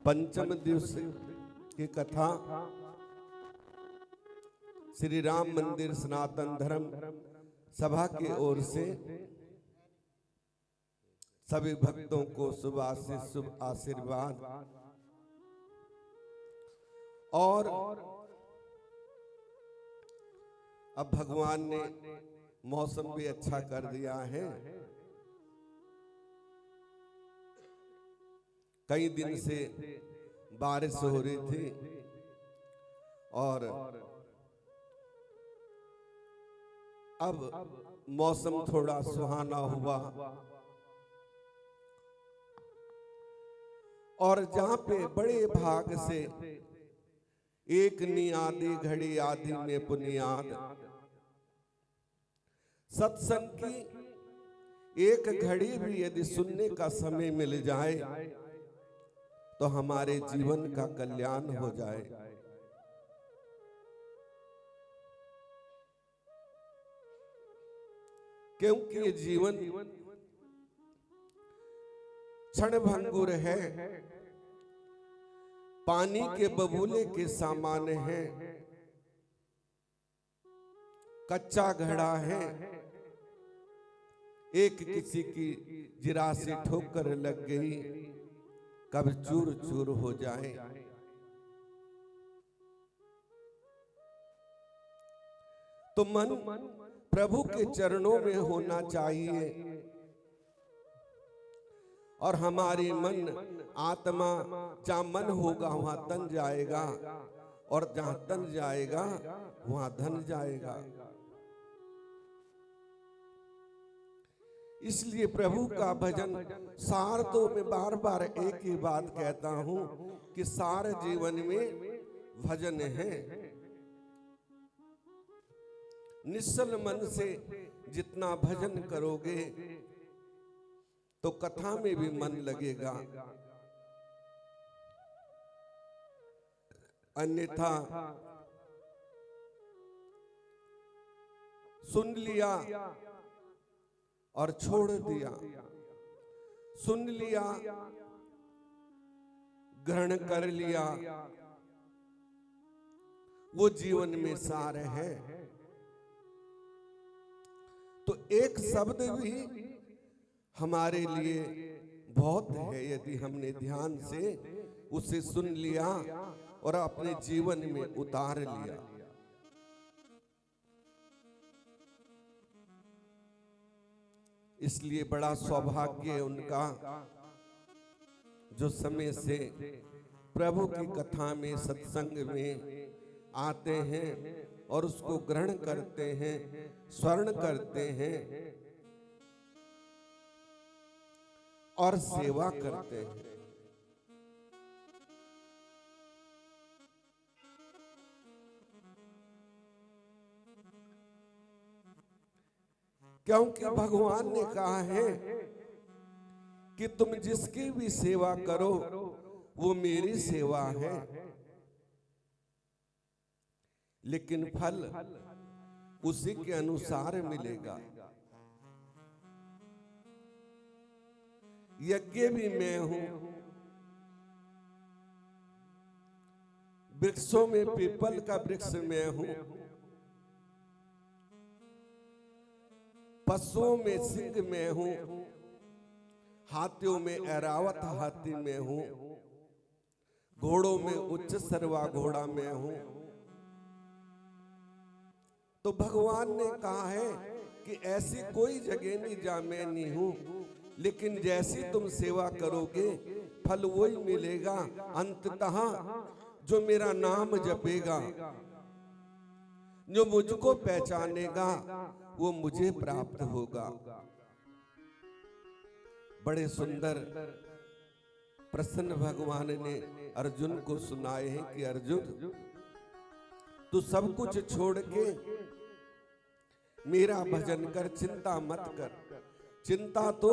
पंचम दिवस की कथा श्री राम मंदिर सनातन धर्म सभा की ओर से सभी भक्तों को शुभ आशीष शुभ आशीर्वाद। और अब भगवान ने मौसम भी अच्छा कर दिया है। कई दिन से बारिश हो रही थी और अब मौसम थोड़ा सुहाना हुआ। और जहां पे बड़े भाग से एक नियादी घड़ी आदि में पुनियाद, सत्संग की एक घड़ी भी यदि सुनने का समय मिल जाए तो हमारे जीवन का कल्याण हो जाए। क्योंकि ये जीवन क्षणभंगुर है, पानी के बबूले के समान है, कच्चा घड़ा है। एक किसी की जिरा से ठोकर लग गई, कब चूर चूर हो जाए। तो मन प्रभु के चरणों में होना चाहिए और हमारी मन आत्मा जहां मन होगा वहां तन जाएगा और जहां तन जाएगा वहां धन जाएगा। इसलिए प्रभु का भजन सार, तो मैं बार बार एक ही बात कहता हूं कि सार जीवन में भजन है। निश्चल मन से जितना भजन करोगे तो कथा में भी मन लगेगा, अन्यथा सुन लिया और छोड़ दिया, सुन लिया ग्रहण कर लिया, वो जीवन में सार है। तो एक शब्द भी हमारे लिए बहुत है यदि हमने ध्यान से उसे सुन लिया और अपने जीवन में उतार लिया। इसलिए बड़ा सौभाग्य है उनका जो समय से प्रभु की कथा में सत्संग में आते हैं और उसको ग्रहण करते हैं, स्वर्ण करते हैं और सेवा करते हैं। क्योंकि भगवान ने कहा है कि तुम जिसकी भी सेवा करो वो मेरी सेवा है, लेकिन फल उसी के अनुसार मिलेगा। यज्ञ भी मैं हूं, वृक्षों में पीपल का वृक्ष मैं हूं, पशुओं में सिंह मैं हूं, हाथियों में ऐरावत हाथी मैं हूं, घोड़ों में उच्च सरवा घोड़ा मैं हूं। तो भगवान ने कहा है कि ऐसी कोई जगह नहीं जहां मैं नहीं हूं, लेकिन जैसी तुम सेवा करोगे फल वही मिलेगा। अंततः जो मेरा नाम जपेगा, जो मुझको पहचानेगा, वो मुझे प्राप्त होगा। बड़े सुंदर प्रसन्न भगवान ने अर्जुन को सुनाए हैं कि अर्जुन तू सब कुछ छोड़ के मेरा भजन कर, चिंता मत कर। चिंता तो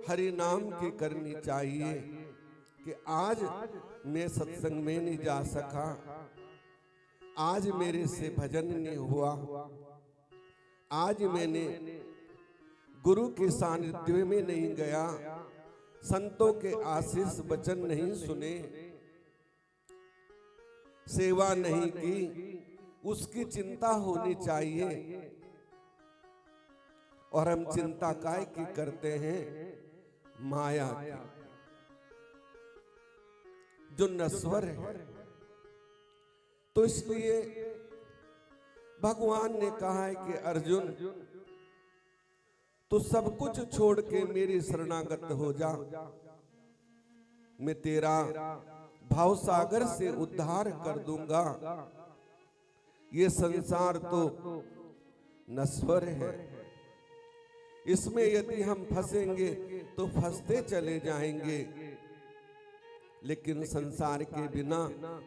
हरि नाम की करनी चाहिए कि आज मैं सत्संग में नहीं जा सका, आज मेरे से भजन नहीं हुआ, आज मैंने गुरु के सानिध्य में नहीं गया, संतों के आशीष वचन नहीं सुने, सेवा नहीं की, उसकी चिंता होनी चाहिए। और हम चिंता काय की करते हैं? माया की, जो नश्वर है। तो इसलिए भगवान ने कहा है कि अर्जुन, तू सब कुछ छोड़ के मेरी शरणागत हो जा, मैं तेरा भाव सागर से उद्धार कर दूंगा। ये संसार तो नश्वर है, इसमें यदि हम फंसेंगे तो फंसते चले जाएंगे, लेकिन संसार के बिना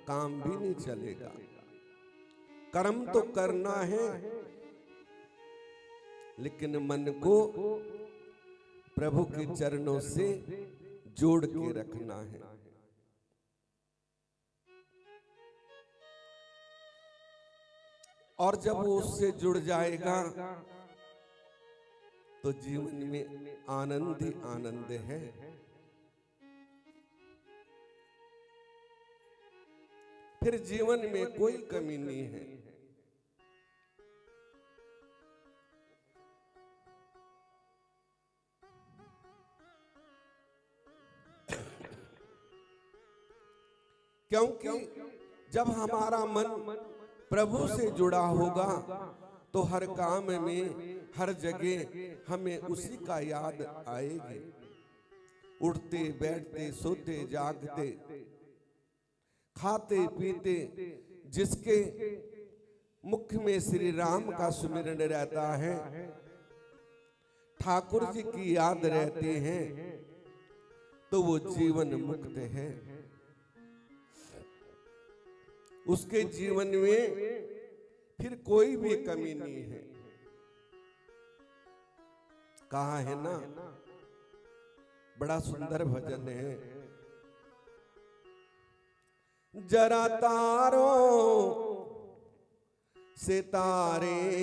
काम भी नहीं चलेगा। कर्म तो करना है, लेकिन मन को प्रभु के चरणों से जोड़ के रखना है। और जब वो उससे जुड़ जाएगा तो जीवन में आनंद ही आनंद है। फिर जीवन में कोई कमी नहीं है। क्योंकि जब हमारा मन प्रभु से जुड़ा होगा तो हर काम में, हर जगह हमें उसी का याद आएगी। उठते बैठते, सोते जागते, खाते पीते, जिसके मुख में श्री राम का सुमिरन रहता है, ठाकुर जी की याद रहते हैं, तो वो जीवन मुक्त है। उसके जीवन में फिर कोई भी कमी नहीं है। कहा है ना, बड़ा सुंदर भजन है। जरा तारों सितारे